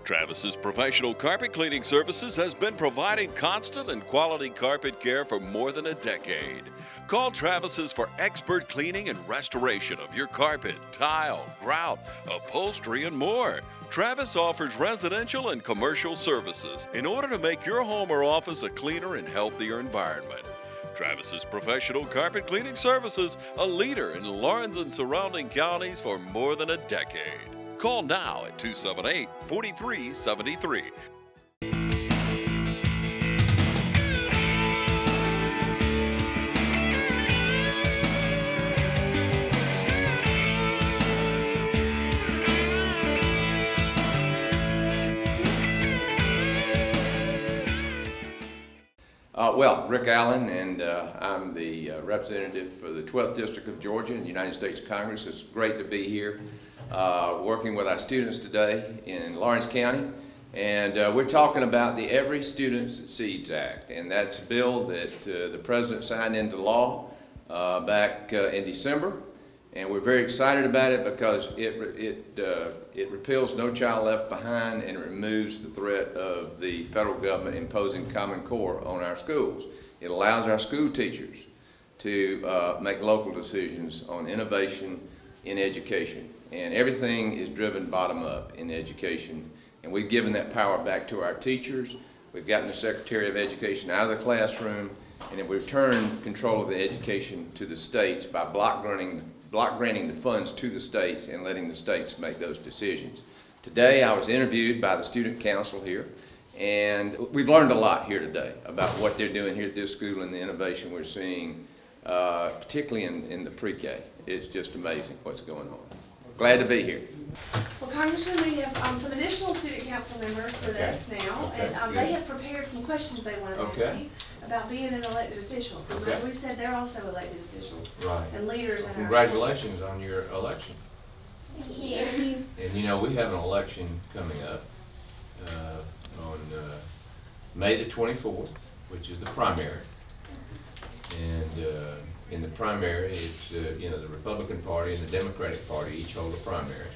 Travis's professional carpet cleaning services has been providing constant and quality carpet care for more than a decade. Call Travis's for expert cleaning and restoration of your carpet, tile, grout, upholstery, and more. Travis offers residential and commercial services in order to make your home or office a cleaner and healthier environment. Travis's professional carpet cleaning services, a leader in Lawrence and surrounding counties for more than a decade. Call now at 278-4373. Well, Rick Allen, and I'm the representative for the 12th District of Georgia in the United States Congress. It's great to be here working with our students today in Lawrence County. And we're talking about the Every Student Succeeds Act, and that's a bill that the President signed into law back in December. And we're very excited about it because it repeals No Child Left Behind and removes the threat of the federal government imposing Common Core on our schools. It allows our school teachers to make local decisions on innovation in education. And everything is driven bottom up in education. And we've given that power back to our teachers. We've gotten the Secretary of Education out of the classroom, and we've returned control of the education to the states by block granting the funds to the states and letting the states make those decisions. Today I was interviewed by the Student Council here, and we've learned a lot here today about what they're doing here at this school and the innovation we're seeing, particularly in the pre-K. It's just amazing what's going on. Glad to be here. Well, Congressman, we have some additional student council members with us now, and they have prepared some questions they want to ask you about being an elected official. Because as we said, they're also elected officials and leaders in our Congratulations on your election. Thank you. And you know, we have an election coming up on May the 24th, which is the primary. And in the primary, it's you know, the Republican Party and the Democratic Party each hold a primary.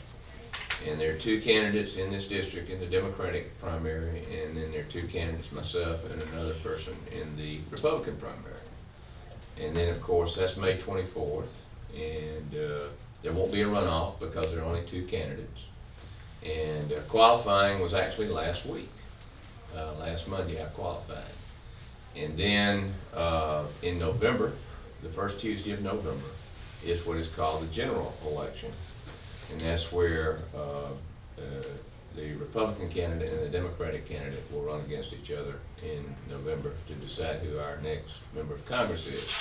And there are two candidates in this district in the Democratic primary, and then there are two candidates, myself and another person, in the Republican primary. And then, of course, that's May 24th, and there won't be a runoff because there are only two candidates. And qualifying was actually last week. Last Monday I qualified. And then in November, the first Tuesday of November, is what is called the general election. And that's where the Republican candidate and the Democratic candidate will run against each other in November to decide who our next member of Congress is.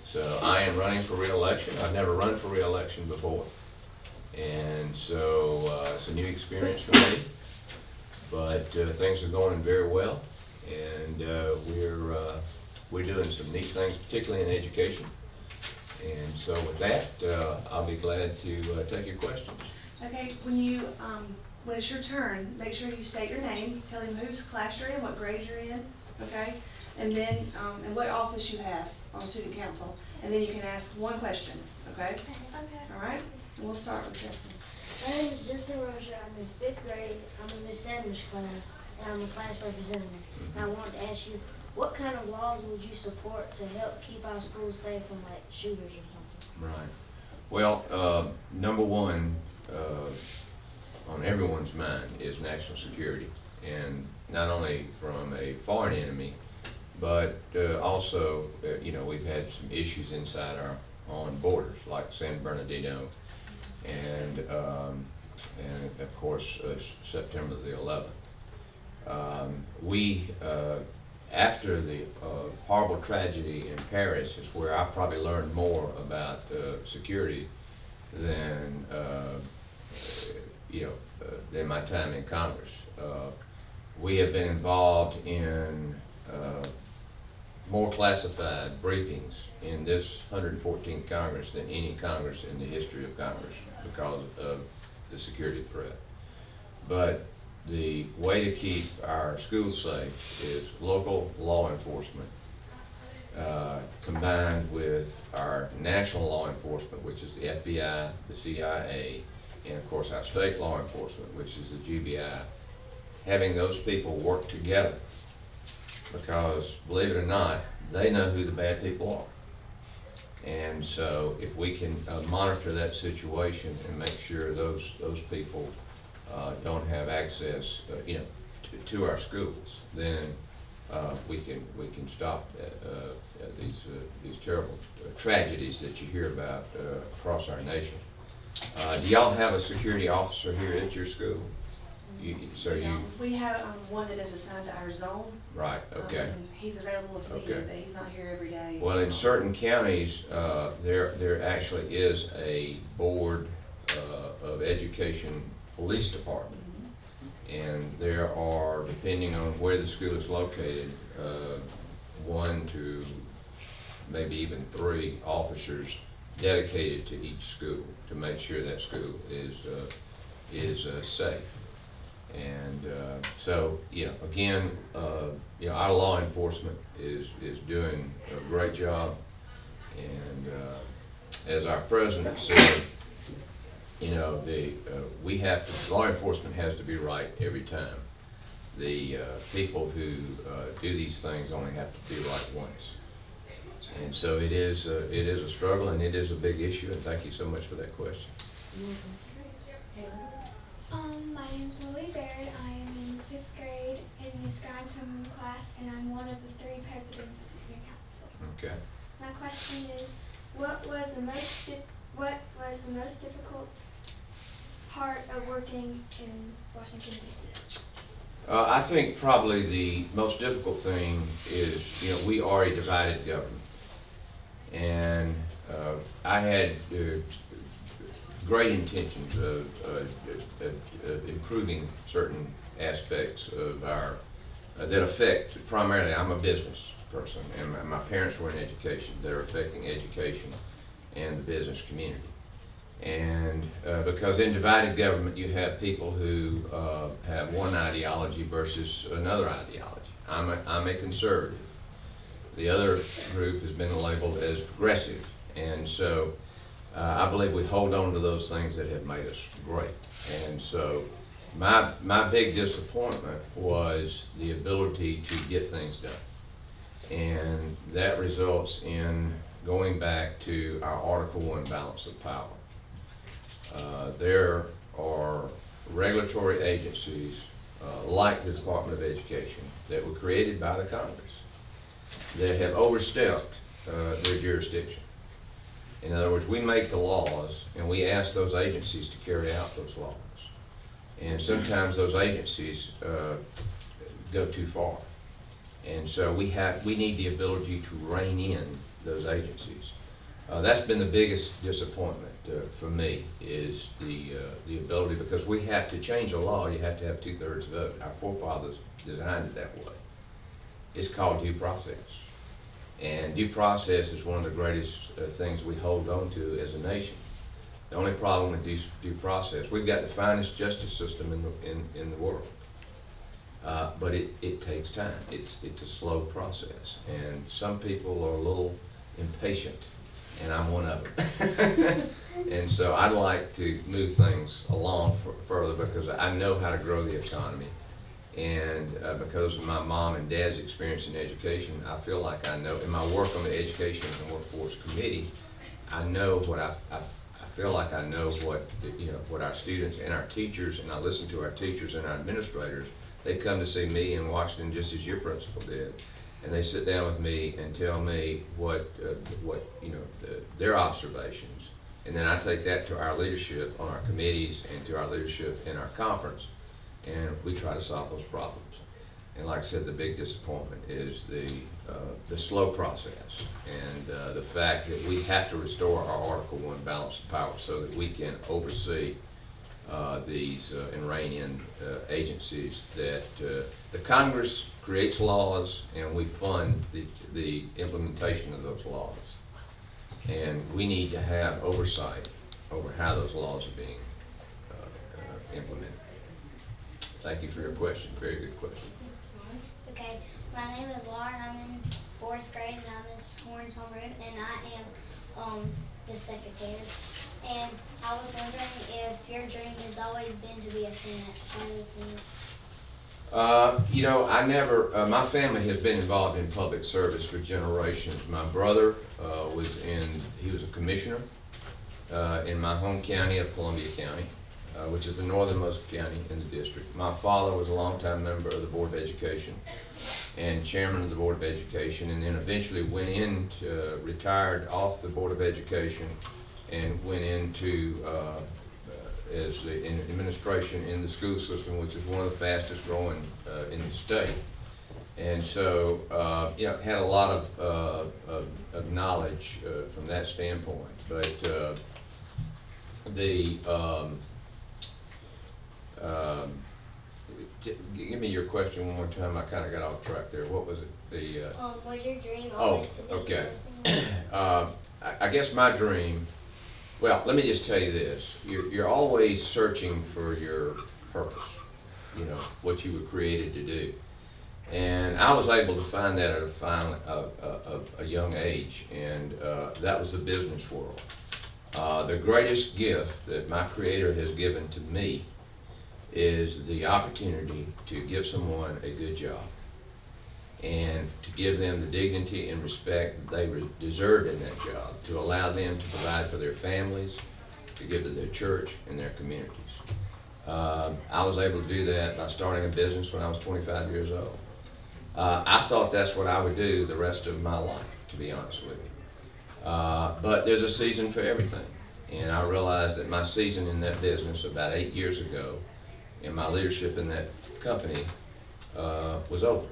So I am running for re-election. I've never run for re-election before. And so it's a new experience for me. But things are going very well. And we're doing some neat things, particularly in education. And so with that, I'll be glad to take your questions. Okay, when it's your turn, make sure you state your name, tell him whose class you're in, what grade you're in, okay? And then, and what office you have on student council. And then you can ask one question, okay? Okay. All right? And we'll start with Justin. My name is Justin Roger. I'm in 5th grade. I'm in Miss Sanders' class, and I'm a class representative. And I wanted to ask you, what kind of laws would you support to help keep our schools safe from like shooters or something? Right. Well, number one on everyone's mind is national security, and not only from a foreign enemy, but also, you know, we've had some issues inside our own borders, like San Bernardino, and of course September the 11th. After the horrible tragedy in Paris is where I probably learned more about security than than my time in Congress. We have been involved in more classified briefings in this 114th Congress than any Congress in the history of Congress because of the security threat. But the way to keep our schools safe is local law enforcement combined with our national law enforcement, which is the FBI, the CIA, and of course our state law enforcement, which is the GBI having those people work together, because believe it or not, they know who the bad people are. And so if we can monitor that situation and make sure those people don't have access, to our schools, then we can stop these terrible tragedies that you hear about across our nation. Do y'all have a security officer here at your school? We have one that is assigned to our zone. Right, okay. And he's available if needed, Okay. but he's not here every day. Well, in certain counties, there actually is a board of education police department. And there are, depending on where the school is located, 1 to maybe even 3 officers dedicated to each school to make sure that school is safe. And so, again, our law enforcement is doing a great job. And as our president said, law enforcement has to be right every time. The people who do these things only have to be right once. And so it is a struggle, and it is a big issue, and thank you so much for that question. My name's Lily Baird. I am in 5th grade in the scribes homeroom class, and I'm one of the 3 presidents of student council. Okay. My question is, what was the most difficult part of working in Washington, D.C.? I think probably the most difficult thing is, we are a divided government. And I had great intentions of improving certain aspects of our, that affect, primarily, I'm a business person, and my parents were in education. They're affecting education and the business community. And because in divided government, you have people who have one ideology versus another ideology. I'm a conservative. The other group has been labeled as progressive. And so I believe we hold on to those things that have made us great. And so my big disappointment was the ability to get things done. And that results in going back to our Article 1 balance of power. There are regulatory agencies like the Department of Education that were created by the Congress that have overstepped their jurisdiction. In other words, we make the laws and we ask those agencies to carry out those laws. And sometimes those agencies go too far. And so we need the ability to rein in those agencies. That's been the biggest disappointment for me, is the ability, because we have to change a law, you have to have 2/3 vote. Our forefathers designed it that way. It's called due process. And due process is one of the greatest things we hold on to as a nation. The only problem with due process, we've got the finest justice system in the world. But it takes time. It's a slow process. And some people are a little impatient, and I'm one of them. And so I'd like to move things along further, because I know how to grow the economy. And because of my mom and dad's experience in education, I feel like I know, in my work on the Education and Workforce Committee, I know what I feel like I know what our students and our teachers, and I listen to our teachers and our administrators. They come to see me in Washington, just as your principal did, and they sit down with me and tell me what their observations, and then I take that to our leadership on our committees and to our leadership in our conference, and we try to solve those problems. And like I said, the big disappointment is the slow process, and the fact that we have to restore our Article 1 balance of power so that we can oversee these and rein in agencies that the Congress creates laws, and we fund the implementation of those laws. And we need to have oversight over how those laws are being implemented. Thank you for your question. Very good question. Okay, my name is Lauren. I'm in 4th grade, and I'm in Horns homeroom, and I am the secretary. And I was wondering if your dream has always been to be a Senate. You know, I never, my family has been involved in public service for generations. My brother he was a commissioner in my home county of Columbia County, which is the northernmost county in the district. My father was a longtime member of the Board of Education and chairman of the Board of Education, and then eventually retired off the Board of Education and went into as in administration in the school system, which is one of the fastest growing in the state. And so, you know, had a lot of knowledge from that standpoint. But give me your question one more time. I kind of got off track there. What was it? Was your dream Oh, always to be okay. dancing? I guess my dream, well, let me just tell you this. You're always searching for your purpose, you know, what you were created to do. And I was able to find that at a young age, and that was the business world. The greatest gift that my Creator has given to me is the opportunity to give someone a good job and to give them the dignity and respect they deserve in that job, to allow them to provide for their families, to give to their church and their communities. I was able to do that by starting a business when I was 25 years old. I thought that's what I would do the rest of my life, to be honest with you. But there's a season for everything. And I realized that my season in that business about 8 years ago, and my leadership in that company was over.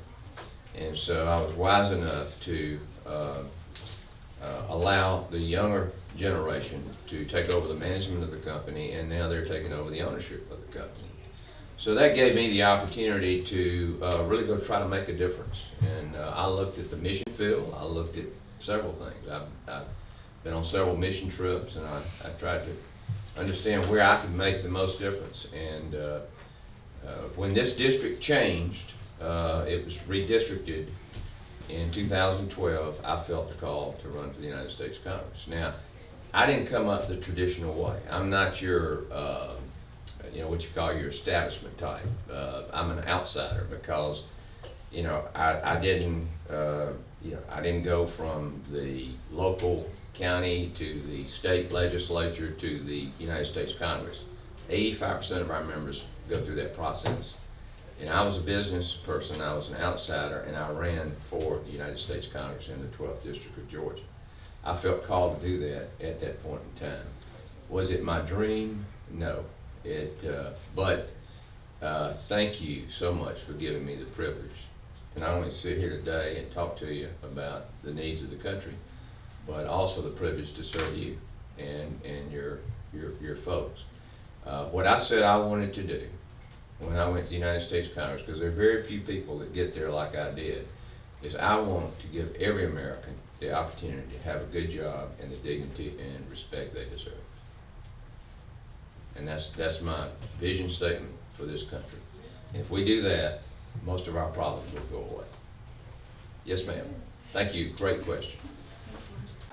And so I was wise enough to allow the younger generation to take over the management of the company, and now they're taking over the ownership of the company. So that gave me the opportunity to really go try to make a difference. And I looked at the mission field. I looked at several things. I've been on several mission trips, and I tried to understand where I could make the most difference. And when this district changed, it was redistricted in 2012, I felt the call to run for the United States Congress. Now, I didn't come up the traditional way. I'm not your, what you call your establishment type. I'm an outsider because, I didn't go from the local county to the state legislature to the United States Congress. 85% of our members go through that process. And I was a business person, I was an outsider, and I ran for the United States Congress in the 12th District of Georgia. I felt called to do that at that point in time. Was it my dream? No. But thank you so much for giving me the privilege to not only sit here today and talk to you about the needs of the country, but also the privilege to serve you and your folks. What I said I wanted to do when I went to the United States Congress, because there are very few people that get there like I did, is I want to give every American the opportunity to have a good job and the dignity and respect they deserve. And that's my vision statement for this country. And if we do that, most of our problems will go away. Yes, ma'am. Thank you. Great question.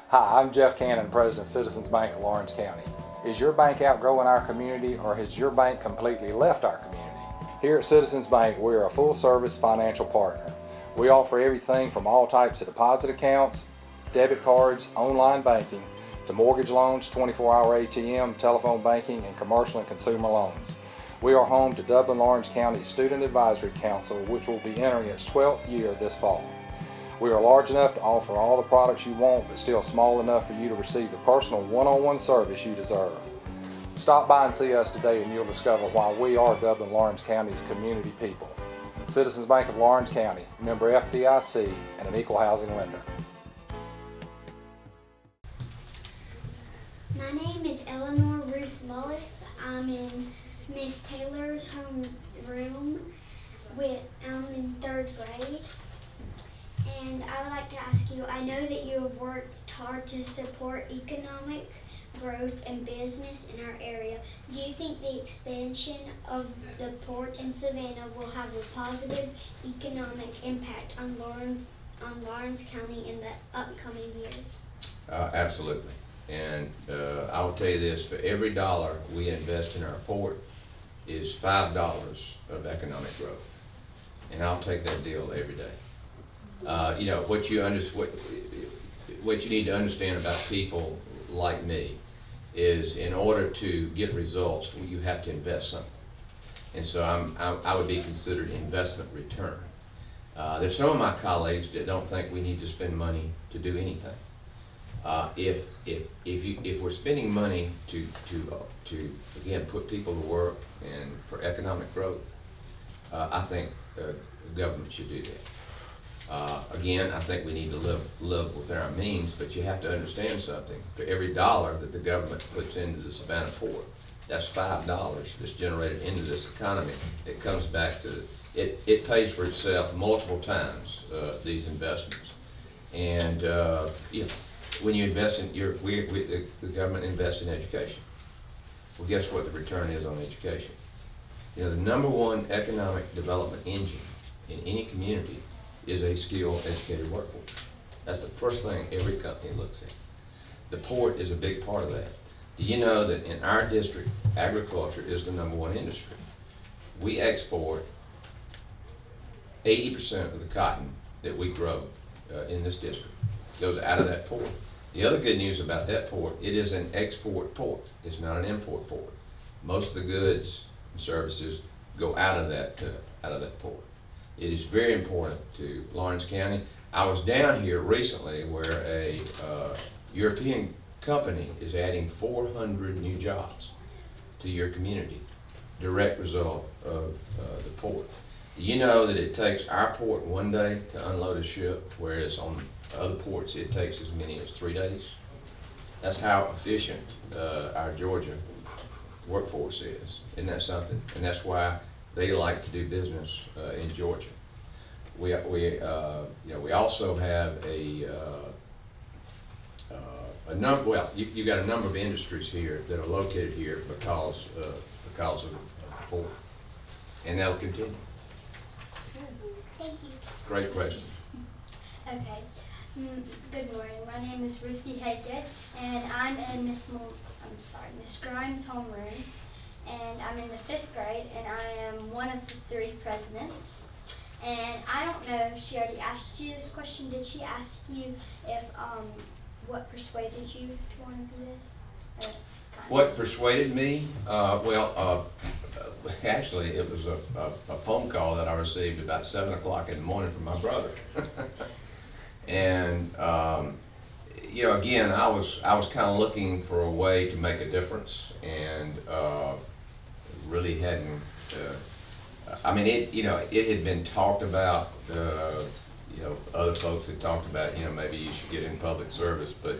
Hi, I'm Jeff Cannon, President of Citizens Bank of Lawrence County. Is your bank outgrowing our community, or has your bank completely left our community? Here at Citizens Bank, we are a full-service financial partner. We offer everything from all types of deposit accounts, debit cards, online banking, to mortgage loans, 24-hour ATM, telephone banking, and commercial and consumer loans. We are home to Dublin-Lawrence County Student Advisory Council, which will be entering its 12th year this fall. We are large enough to offer all the products you want, but still small enough for you to receive the personal one-on-one service you deserve. Stop by and see us today and you'll discover why we are Dublin-Lawrence County's community people. Citizens Bank of Lawrence County, member FDIC, and an equal housing lender. My name is Eleanor Ruth Mullis. I'm in Miss Taylor's homeroom. I'm in 3rd grade. And I would like to ask you, I know that you have worked hard to support economic growth and business in our area. Do you think the expansion of the port in Savannah will have a positive economic impact on Lawrence County in the upcoming years? Absolutely. And I will tell you this, for every dollar we invest in our port is $5 of economic growth. and I'll take that deal every day. You know, what you need to understand about people like me is in order to get results, you have to invest something. And so I would be considered investment return. There's some of my colleagues that don't think we need to spend money to do anything. If we're spending money to again put people to work and for economic growth, I think the government should do that. Again, I think we need to live within our means, but you have to understand something. For every dollar that the government puts into the Savannah port, that's $5 that's generated into this economy. It comes back to it pays for itself multiple times, these investments. And you know, when you invest in the government invests in education. Well, guess what the return is on education? You know, the #1 economic development engine in any community is a skilled, educated workforce. That's the first thing every company looks at. The port is a big part of that. Do you know that in our district, agriculture is the #1 industry? We export 80% of the cotton that we grow in this district goes out of that port. The other good news about that port, it is an export port. It's not an import port. Most of the goods and services go out of that port. It is very important to Lawrence County. I was down here recently where a European company is adding 400 new jobs to your community, direct result of the port. Do you know that it takes our port 1 day to unload a ship, whereas on other ports it takes as many as 3 days? That's how efficient our Georgia workforce is. Isn't that something? And that's why they like to do business in Georgia. We also have you've got a number of industries here that are located here because of the port, and that'll continue. Thank you. Great question. Okay. Good morning. My name is Ruthie Haygood, and I'm in Miss Grimes' homeroom, and I'm in the 5th grade, and I am one of the 3 presidents. And I don't know if she already asked you this question. Did she ask you if what persuaded you to want to do this? What persuaded me? Actually, it was a phone call that I received about 7 o'clock in the morning from my brother. And you know, again, I was kind of looking for a way to make a difference, and really hadn't. I mean, it had been talked about. Other folks had talked about, maybe you should get in public service, but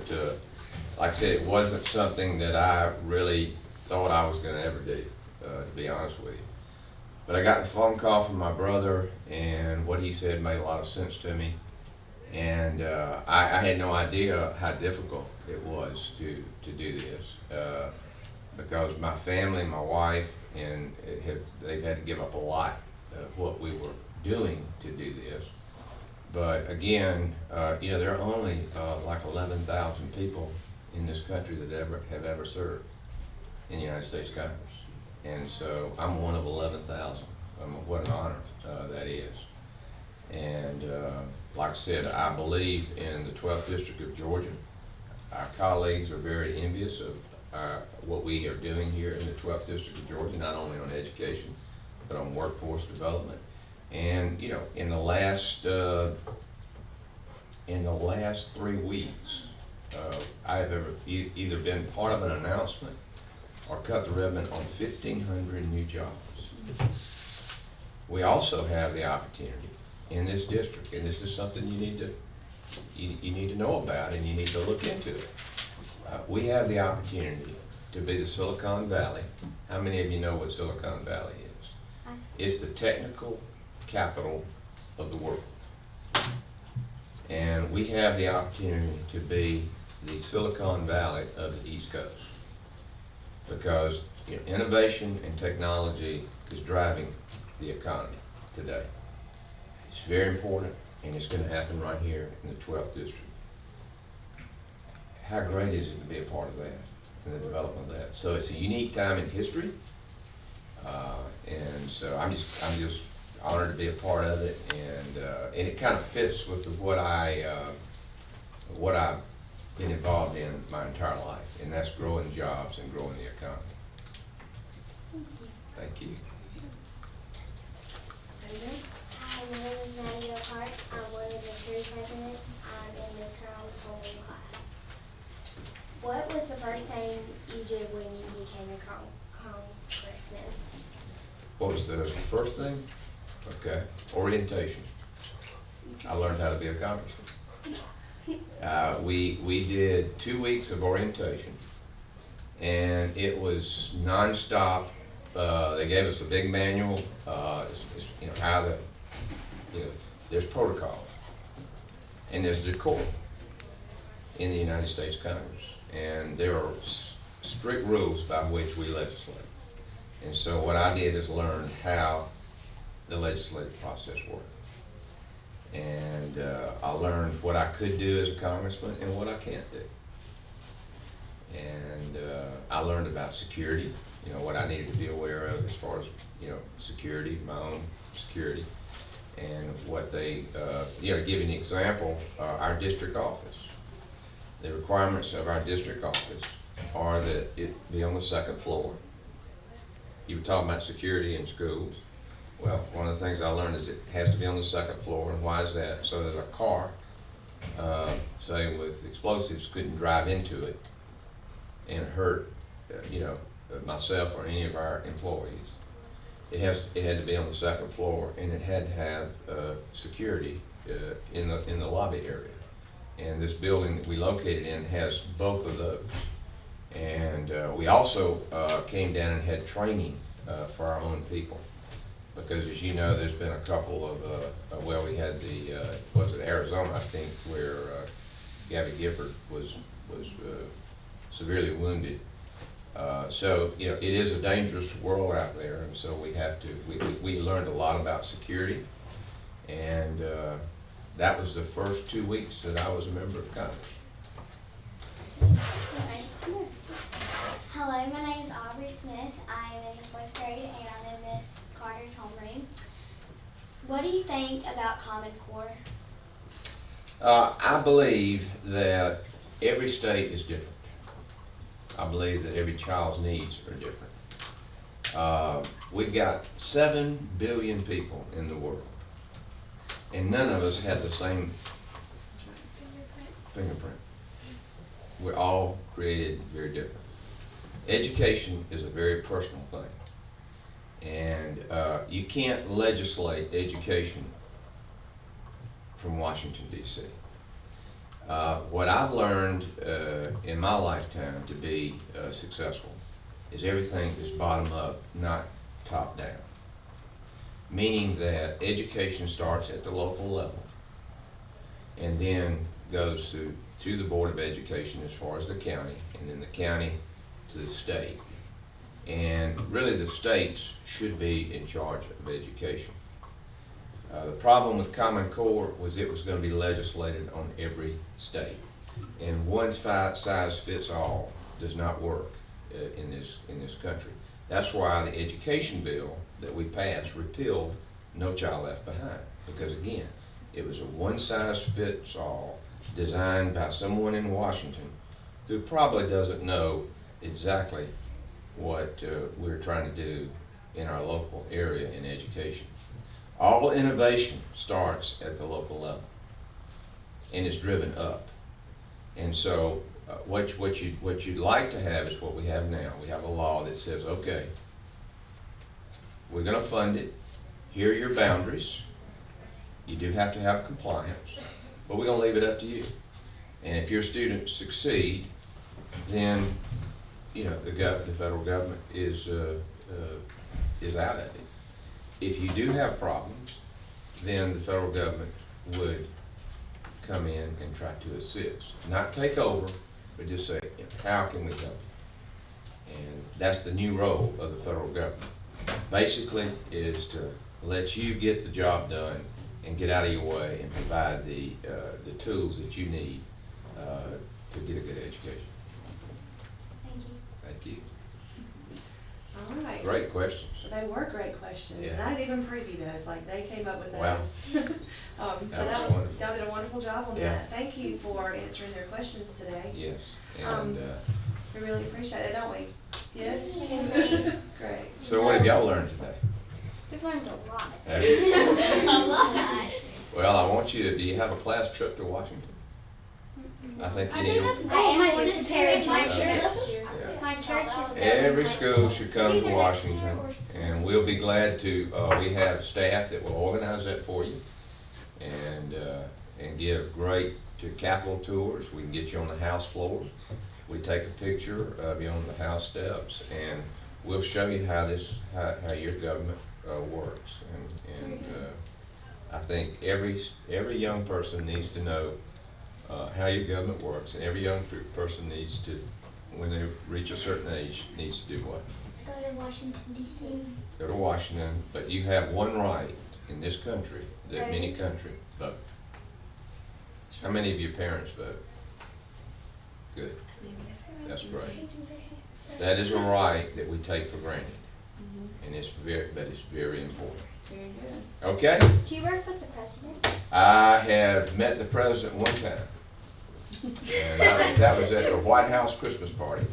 like I said, it wasn't something that I really thought I was going to ever do, to be honest with you. But I got the phone call from my brother, and what he said made a lot of sense to me. And I had no idea how difficult it was to do this, because my family, my wife, and they've had to give up a lot of what we were doing to do this. But again, there are only like 11,000 people in this country that have ever served in the United States Congress. And so I'm one of 11,000. What an honor that is. And like I said, I believe in the 12th District of Georgia. Our colleagues are very envious of what we are doing here in the 12th District of Georgia, not only on education, but on workforce development. And in the last 3 weeks, I have either been part of an announcement or cut the ribbon on 1,500 new jobs. We also have the opportunity in this district, and this is something you need to know about, and you need to look into it. We have the opportunity to be the Silicon Valley. How many of you know what Silicon Valley is? It's the technical capital of the world. And we have the opportunity to be the Silicon Valley of the East Coast, because innovation and technology is driving the economy today. It's very important, and it's going to happen right here in the 12th District. How great is it to be a part of that and the development of that? So it's a unique time in history, and so I'm just honored to be a part of it, and it kind of fits with what I've been involved in my entire life, and that's growing jobs and growing the economy. Thank you. Hi, my name is Nadia Hart. I'm one of the 3 presidents. I'm in Miss Carol's homeroom class. What was the first thing you did when you became a congressman? What was the first thing? Okay, orientation. I learned how to be a congressman. We did 2 weeks of orientation, and it was nonstop. They gave us a big manual. You know how the there's protocols and there's decor in the United States Congress, and there are strict rules by which we legislate. And so what I did is learn how the legislative process worked. And I learned what I could do as a congressman and what I can't do. And I learned about security, you know, what I needed to be aware of as far as, you know, security, my own security. And what they, you know, to give you an example, our district office. The requirements of our district office are that it be on the 2nd floor. You were talking about security in schools. Well, one of the things I learned is it has to be on the 2nd floor, and why is that? So that a car, say with explosives, couldn't drive into it and hurt, you know, myself or any of our employees. It had to be on the 2nd floor, and it had to have security in the lobby area. And this building that we located in has both of those. And we also came down and had training for our own people. Because as you know, there's been a couple of, well, we had the, was it Arizona, I think, where Gabby Gifford was severely wounded. So, you know, it is a dangerous world out there, and so we have to, we learned a lot about security, and that was the first 2 weeks that I was a member of Congress. Nice to meet you. Hello, my name is Aubrey Smith. I am in the 4th grade and I'm in Miss Carter's homeroom. What do you think about Common Core? I believe that every state is different. I believe that every child's needs are different. We've got 7 billion people in the world, and none of us have the same fingerprint. We're all created very different. Education is a very personal thing, and you can't legislate education from Washington, D.C. What I've learned in my lifetime to be successful is everything is bottom up, not top down. Meaning that education starts at the local level and then goes to the Board of Education as far as the county, and then the county to the state. And really the states should be in charge of education. The problem with Common Core was it was going to be legislated on every state. And one size fits all does not work in this country. That's why the education bill that we passed repealed No Child Left Behind. Because again, it was a one size fits all designed by someone in Washington who probably doesn't know exactly what we're trying to do in our local area in education. All innovation starts at the local level and is driven up. And so what you'd like to have is what we have now. We have a law that says, okay, we're going to fund it. Here are your boundaries. You do have to have compliance, but we're going to leave it up to you. And if your students succeed, then you know the federal government is out of it. If you do have problems, then the federal government would come in and try to assist. Not take over, but just say, how can we help you? And that's the new role of the federal government. Basically is to let you get the job done and get out of your way and provide the tools that you need to get a good education. Thank you. Thank you. All right. Great questions. They were great questions, and Yeah. I didn't even preview those, like, they came up with Wow. those. So That that was was, wonderful. y'all did a wonderful job on Yeah. that. Thank you for answering their questions today. Yes, Um, and We really appreciate it, don't we? Yes? Yes. Great. so what have y'all learned today? We've learned a lot. Have you? A lot. Well, I want you to, do you have a class trip to Washington? I think you need. My sister and my Okay. church. Yeah. My church is going. Every in high school should come It's to either Washington, next year or and we'll be glad to, we have staff that will organize that for you and give great Capitol tours. We can get you on the House floor. We take a picture of you on the House steps, and we'll show you how your government works. And I think every young person needs to know how your government works, and every young person needs to, when they reach a certain age, needs to do what? Go to Washington, D.C. Go to Washington, but you have one right in this country that many countries vote. How many of your parents vote? Good. That's great. That is a right that we take for granted, and it's very important. Very good. Okay? Do you work with the president? I have met the president one time. And that was at the White House Christmas party.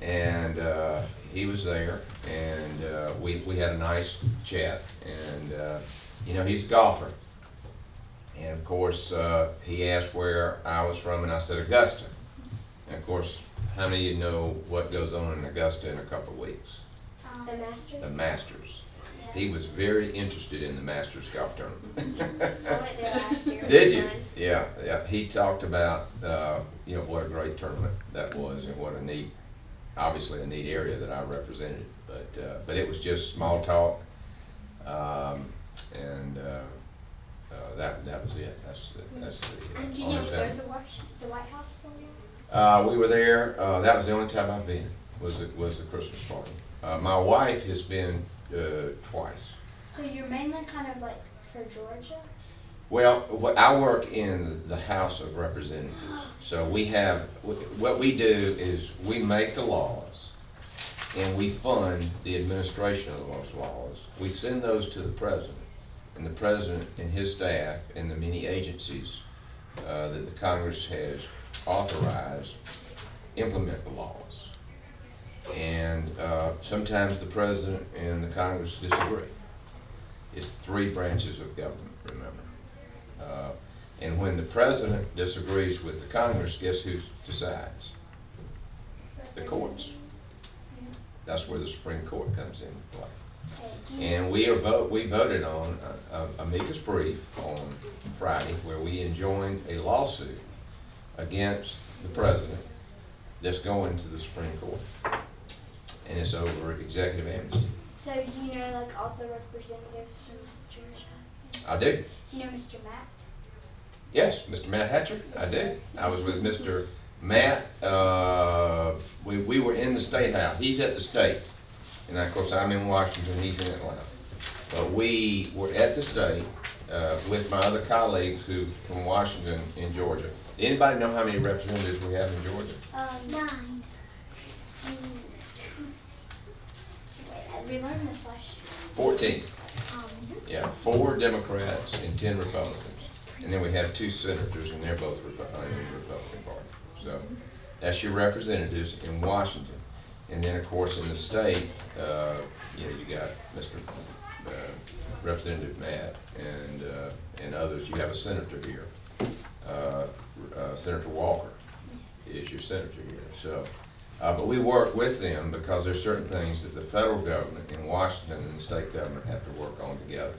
And he was there, and we had a nice chat. And, you know, he's a golfer. And of course, he asked where I was from, and I said Augusta. And of course, how many of you know what goes on in Augusta in a couple of weeks? The Masters? The Masters. He was very interested in the Masters golf tournament. I went there last year. Did you? Yeah. He talked about, you know, what a great tournament that was, and what obviously a neat area that I represented. But it was just small talk, and that was it. That's the And did you only go to time. the White House one? We were there. That was the only time I've been. Was the Christmas party. My wife has been twice. So you're mainly kind of like for Georgia? Well, I work in the House of Representatives. So what we do is we make the laws, and we fund the administration of those laws. We send those to the president, and the president and his staff and the many agencies that the Congress has authorized implement the laws. And sometimes the president and the Congress disagree. It's 3 branches of government, remember. And when the president disagrees with the Congress, guess who decides? The courts. That's where the Supreme Court comes into play. And we voted on an amicus brief on Friday where we enjoined a lawsuit against the president that's going to the Supreme Court. And it's over executive amnesty. So do you know like all the representatives from Georgia? I do. Do you know Mr. Matt? Yes, Mr. Matt Hatcher, I do. I was with Mr. Matt. We were in the State House. He's at the state. And of course, I'm in Washington, he's in Atlanta. But we were at the state with my other colleagues who from Washington and Georgia. Anybody know how many representatives we have in Georgia? 9. We learned this last year. 14. Yeah, 4 Democrats and 10 Republicans. And then we have 2 senators, and they're both in the Republican Party. So that's your representatives in Washington. And then, of course, in the state, you got Mr. Representative Matt and others. You have a senator here. Senator Walker is your senator here. So, but we work with them because there's certain things that the federal government in Washington and the state government have to work on together.